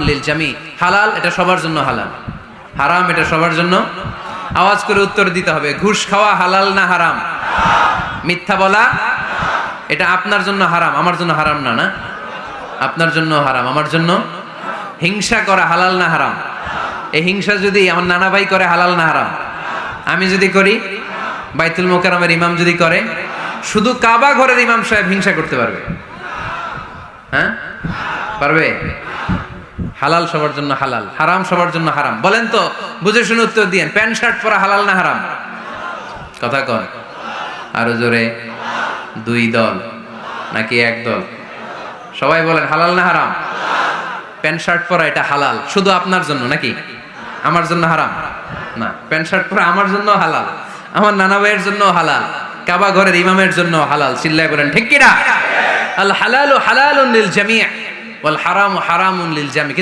লিল জামি। হালাল এটা সবার জন্য হালাল, হারাম এটা সবার জন্য। আওয়াজ করে উত্তর দিতে হবে। ঘুষ খাওয়া হালাল না হারাম? মিথ্যা বলা এটা আপনার জন্য হারাম, আমার জন্য হারাম না? না, আপনার জন্য হারাম, আমার জন্য। হিংসা করা হালাল না হারাম? এই হিংসা যদি আমার নানা ভাই করে হালাল না হারাম? আমি যদি করি, বাইতুল মোকাররমের ইমাম যদি করে, শুধু কাবা ঘরের ইমাম সাহেব হিংসা করতে পারবে? হ্যাঁ, পারবে? হালাল সবার জন্য হালাল, হারাম সবার জন্য হারাম। বলেন তো, বুঝে শুনে উত্তর দিয়েন। প্যান্ট শার্ট পরা হালাল না হারাম? কথা কয় আরো জোরে। দুই দল নাকি এক দল? সবাই বলেন হালাল না হারাম? প্যান্ট শার্ট পরা এটা হালাল শুধু আপনার জন্য নাকি আমার জন্য হারাম? না, প্যান্ট শার্ট পরা আমার জন্য হালাল, আমার নানা ভাইয়ের জন্য হালাল, কাবা ঘরের ইমামের জন্য হালাল। চিল্লায় বলেন ঠিক কিনা? আল হালালু হালালুন লিল জামি' ওয়াল হারামু হারামুন লিল জামি'।